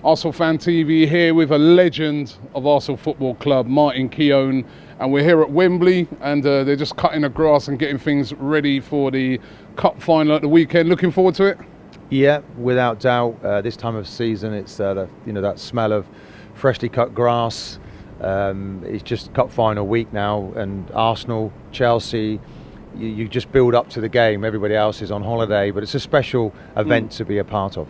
ArsenalFanTV here with a legend of Arsenal Football Club, Martin Keown, and we're here at Wembley, and they're just cutting the grass and getting things ready for the cup final at the weekend. Looking forward to it? Yeah, without doubt. This time of season, it's that smell of freshly cut grass. It's just cup final week now, and Arsenal, Chelsea, you just build up to the game. Everybody else is on holiday, but it's a special event to be a part of.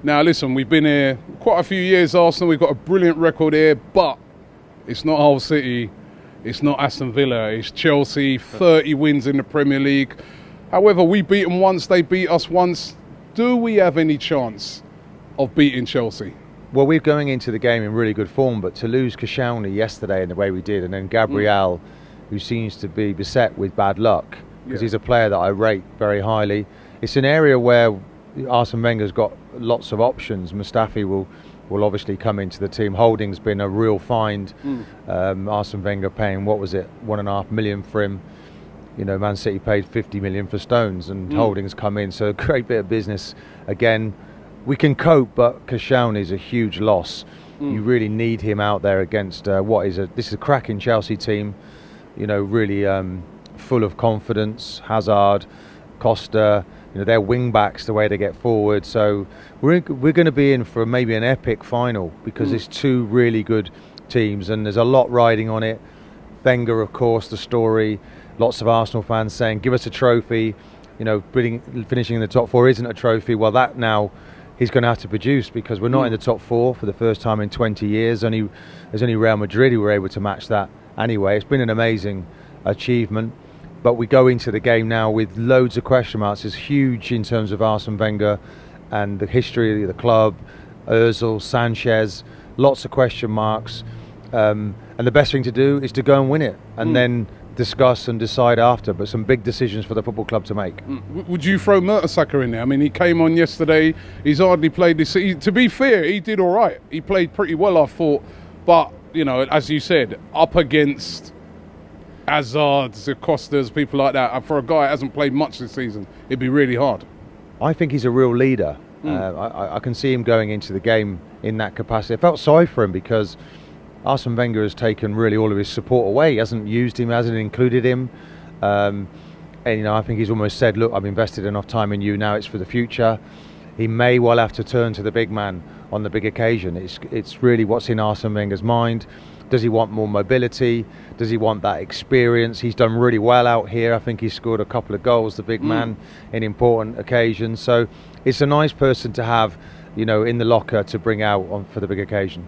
Now listen, we've been here quite a few years, Arsenal. We've got a brilliant record here, but it's not Hull City, it's not Aston Villa, it's Chelsea. 30 wins in the Premier League. However, we beat them once, they beat us once. Do we have any chance of beating Chelsea? Well, we're going into the game in really good form, but to lose Keown yesterday in the way we did, and then Gabriel, who seems to be beset with bad luck, because he's a player that I rate very highly. It's an area where Arsene Wenger's got lots of options. Mustafi will obviously come into the team. Holding's been a real find. Arsene Wenger paying, what was it, $1.5 million for him. You know, Man City paid 50 million for Stones, and Holding's come in. So a great bit of business. Again, we can cope, but Keown is a huge loss. You really need him out there against this is a cracking Chelsea team. You know, really full of confidence. Hazard, Costa. You know, they're wing backs the way they get forward. So we're going to be in for maybe an epic final, because it's two really good teams and there's a lot riding on it. Wenger, of course, the story. Lots of Arsenal fans saying, give us a trophy. You know, finishing in the top four isn't a trophy. Well, that now he's going to have to produce, because we're not in the top four for the first time in 20 years. There's only Real Madrid who were able to match that anyway. It's been an amazing achievement. But we go into the game now with loads of question marks. It's huge in terms of Arsene Wenger and the history of the club, Ozil, Sanchez, lots of question marks. And the best thing to do is to go and win it, and then discuss and decide after. But some big decisions for the football club to make. Would you throw Mertesacker in there? I mean, he came on yesterday. He's hardly played this season. To be fair, he did all right. He played pretty well, I thought. But, you know, as you said, up against Hazards, Costas, people like that. For a guy that hasn't played much this season, it'd be really hard. I think he's a real leader. I can see him going into the game in that capacity. I felt sorry for him, because Arsene Wenger has taken really all of his support away. He hasn't used him, hasn't included him. And, you know, I think he's almost said, look, I've invested enough time in you, now it's for the future. He may well have to turn to the big man on the big occasion. It's really what's in Arsene Wenger's mind. Does he want more mobility? Does he want that experience? He's done really well out here. I think he's scored a couple of goals, the big man, in important occasions. So it's a nice person to have, you know, in the locker to bring out for the big occasion.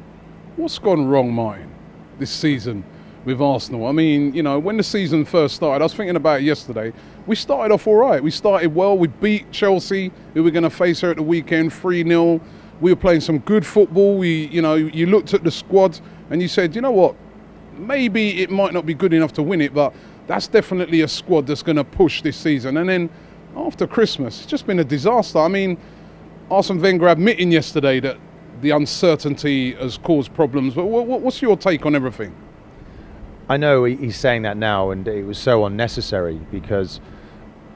What's gone wrong, Martin, this season with Arsenal? I mean, you know, when the season first started, I was thinking about it yesterday. We started off all right. We started well. We beat Chelsea, who were going to face her at the weekend, 3-0. We were playing some good football. You looked at the squad and you said, you know what, maybe it might not be good enough to win it, but that's definitely a squad that's going to push this season. And then after Christmas, it's just been a disaster. I mean, Arsene Wenger admitting yesterday that the uncertainty has caused problems. But what's your take on everything? I know he's saying that now, and it was so unnecessary, because,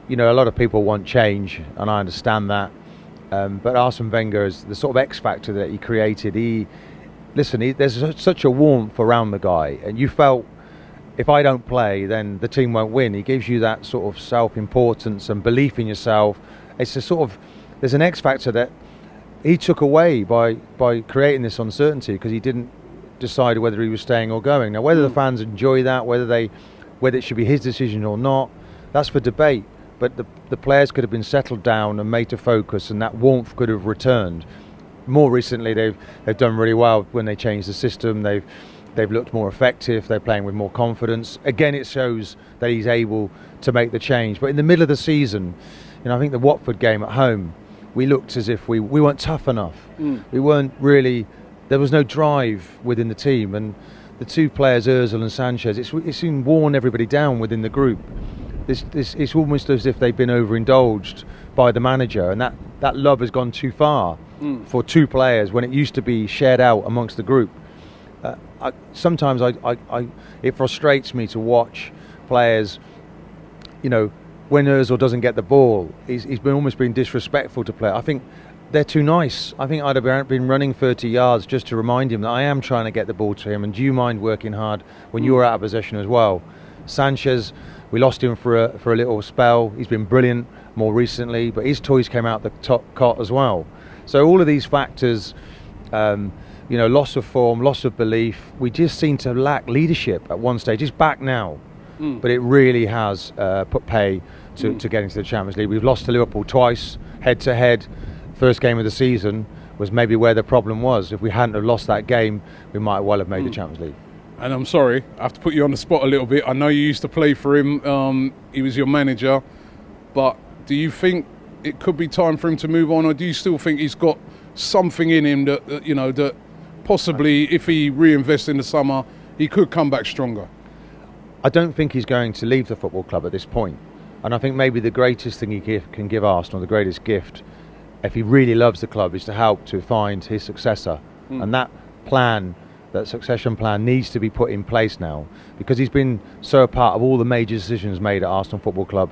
you know, a lot of people want change, and I understand that. But Arsene Wenger is the sort of X factor that he created. There's such a warmth around the guy, and you felt, if I don't play, then the team won't win. He gives you that sort of self-importance and belief in yourself. It's a sort of, there's an X factor that he took away by creating this uncertainty, because he didn't decide whether he was staying or going. Now, whether the fans enjoy that, whether it should be his decision or not, that's for debate. But the players could have been settled down and made to focus, and that warmth could have returned. More recently, they've done really well when they changed the system. They've looked more effective. They're playing with more confidence. Again, it shows that he's able to make the change. But in the middle of the season, you know, I think the Watford game at home, we looked as if we weren't tough enough. We weren't really. There was no drive within the team, and the two players, Ozil and Sanchez, it's worn everybody down within the group. It's almost as if they've been overindulged by the manager, and that love has gone too far for two players when it used to be shared out amongst the group. Sometimes it frustrates me to watch players, you know, when Ozil doesn't get the ball, he's almost been disrespectful to play. I think they're too nice. I think I'd have been running 30 yards just to remind him that I am trying to get the ball to him, and do you mind working hard when you're out of possession as well? Sanchez, we lost him for a little spell. He's been brilliant more recently, but his toys came out the top cot as well. So all of these factors, loss of form, loss of belief, we just seem to lack leadership at one stage. He's back now, but it really has put pay to getting to the Champions League. We've lost to Liverpool twice, head-to-head. First game of the season was maybe where the problem was. If we hadn't have lost that game, we might well have made the Champions League. And I'm sorry, I have to put you on the spot a little bit. I know you used to play for him. He was your manager. But do you think it could be time for him to move on, or do you still think he's got something in him that possibly, if he reinvests in the summer, he could come back stronger? I don't think he's going to leave the football club at this point. And I think maybe the greatest thing he can give Arsenal, the greatest gift, if he really loves the club, is to help to find his successor. And that succession plan needs to be put in place now, because he's been so a part of all the major decisions made at Arsenal Football Club.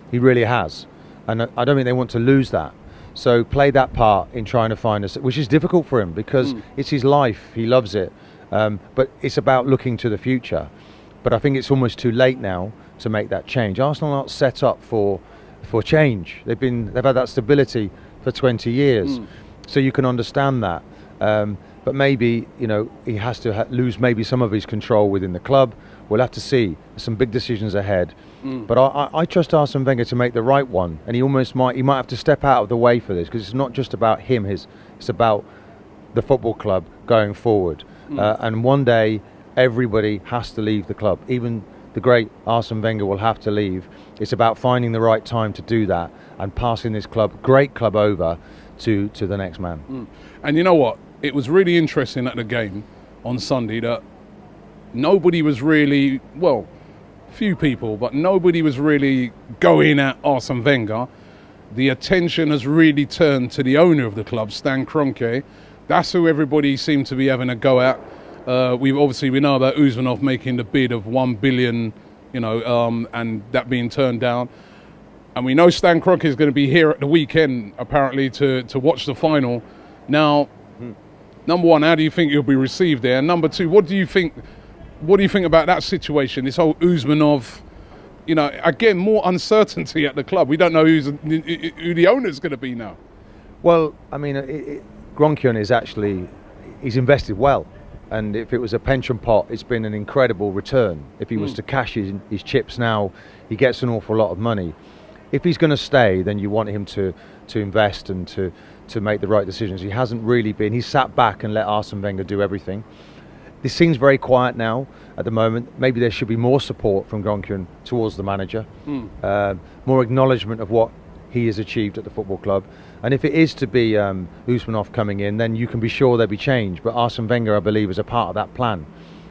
He really has. And I don't think they want to lose that. So play that part in trying to find us, which is difficult for him because it's his life. He loves it. But it's about looking to the future. But I think it's almost too late now to make that change. Arsenal aren't set up for change. They've had that stability for 20 years. So you can understand that. But maybe, he has to lose maybe some of his control within the club. We'll have to see. There's some big decisions ahead. But I trust Arsene Wenger to make the right one. And he might have to step out of the way for this, because it's not just about him. It's about the football club going forward. And one day, everybody has to leave the club. Even the great Arsene Wenger will have to leave. It's about finding the right time to do that and passing this great club over to the next man. And you know what? It was really interesting at the game on Sunday that nobody was really, few people, but nobody was really going at Arsene Wenger. The attention has really turned to the owner of the club, Stan Kroenke. That's who everybody seemed to be having a go at. We know about Usmanov making the bid of 1 billion, and that being turned down. And we know Stan Kroenke is going to be here at the weekend, apparently, to watch the final. Now, number one, how do you think he'll be received there? And number two, what do you think about that situation? This whole Usmanov, again, more uncertainty at the club. We don't know who the owner's going to be now. Well, I mean, Kroenke he's invested well. And if it was a pension pot, it's been an incredible return. If he was to cash his chips now, he gets an awful lot of money. If he's going to stay, then you want him to invest and to make the right decisions. He hasn't really been. He's sat back and let Arsene Wenger do everything. This seems very quiet now at the moment. Maybe there should be more support from Kroenke towards the manager, more acknowledgement of what he has achieved at the football club. And if it is to be Usmanov coming in, then you can be sure there'll be change. But Arsene Wenger, I believe, is a part of that plan.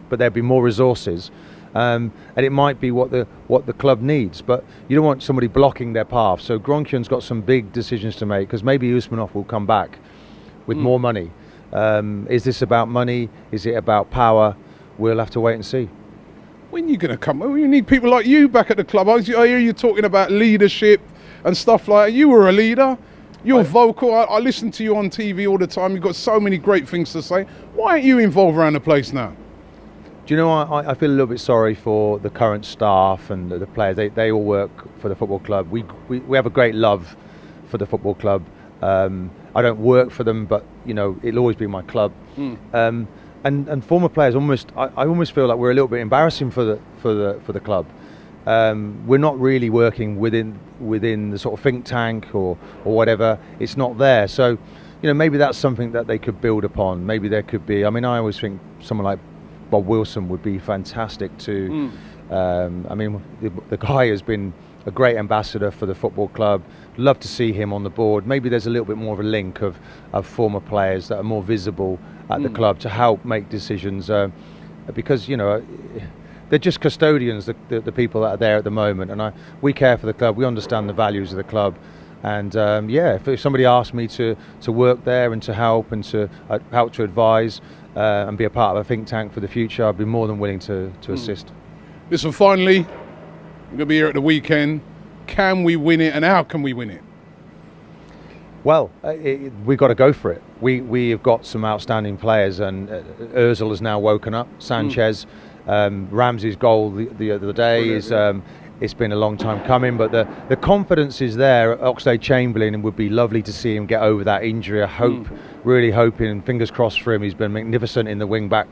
But there'll be more resources, and it might be what the club needs. But you don't want somebody blocking their path. So Kroenke's got some big decisions to make, because maybe Usmanov will come back with more money. Is this about money? Is it about power? We'll have to wait and see. When are you going to come? We need people like you back at the club. I hear you talking about leadership and stuff like that. You were a leader. You're vocal. I listen to you on TV all the time. You've got so many great things to say. Why aren't you involved around the place now? Do you know, I feel a little bit sorry for the current staff and the players. They all work for the football club. We have a great love for the football club. I don't work for them, but it'll always be my club. And former players I almost feel like we're a little bit embarrassing for the club. We're not really working within the sort of think tank or whatever. It's not there. So, maybe that's something that they could build upon. Maybe there could be. I mean, I always think someone like Bob Wilson would be fantastic too. I mean, the guy has been a great ambassador for the football club. Love to see him on the board. Maybe there's a little bit more of a link of former players that are more visible at the club to help make decisions, because they're just custodians, the people that are there at the moment. And we care for the club. We understand the values of the club. And if somebody asked me to work there and to help and to help to advise and be a part of a think tank for the future, I'd be more than willing to assist. Listen, finally, we're going to be here at the weekend. Can we win it, and how can we win it? Well, we've got to go for it. We have got some outstanding players, and Ozil has now woken up. Sanchez, Ramsey's goal the other day is. It's been a long time coming, but the confidence is there. Oxlade-Chamberlain, and would be lovely to see him get over that injury. I really hoping, fingers crossed for him. He's been magnificent in the wing back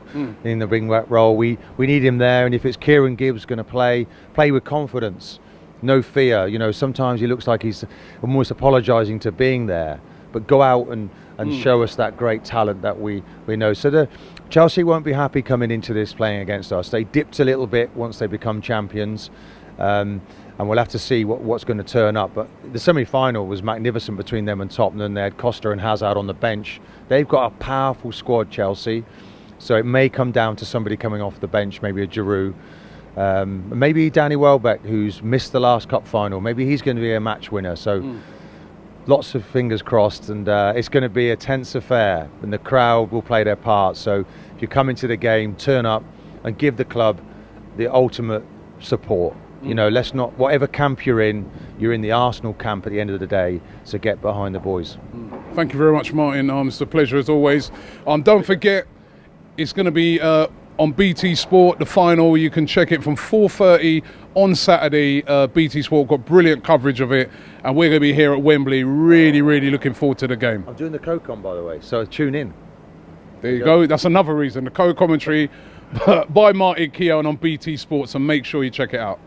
role. We need him there, and if it's Kieran Gibbs going to play with confidence, no fear. You know, sometimes he looks like he's almost apologising to being there, but go out and show us that great talent that we know. So Chelsea won't be happy coming into this playing against us. They dipped a little bit once they become champions. And we'll have to see what's going to turn up. But the semi-final was magnificent between them and Tottenham. They had Costa and Hazard on the bench. They've got a powerful squad, Chelsea. So it may come down to somebody coming off the bench, maybe a Giroud. Maybe Danny Welbeck, who's missed the last cup final. Maybe he's going to be a match winner. So lots of fingers crossed. And it's going to be a tense affair. And the crowd will play their part. So if you come into the game, turn up and give the club the ultimate support. You know, let's not, whatever camp you're in the Arsenal camp at the end of the day, so get behind the boys. Thank you very much, Martin. It's a pleasure as always. Don't forget, it's going to be on BT Sport, the final. You can check it from 4:30 on Saturday. BT Sport got brilliant coverage of it, and we're going to be here at Wembley. Really, really looking forward to the game. I'm doing the co-com, by the way, so tune in. There you go. That's another reason. The co-commentary by Martin Keown on BT Sports, and make sure you check it out.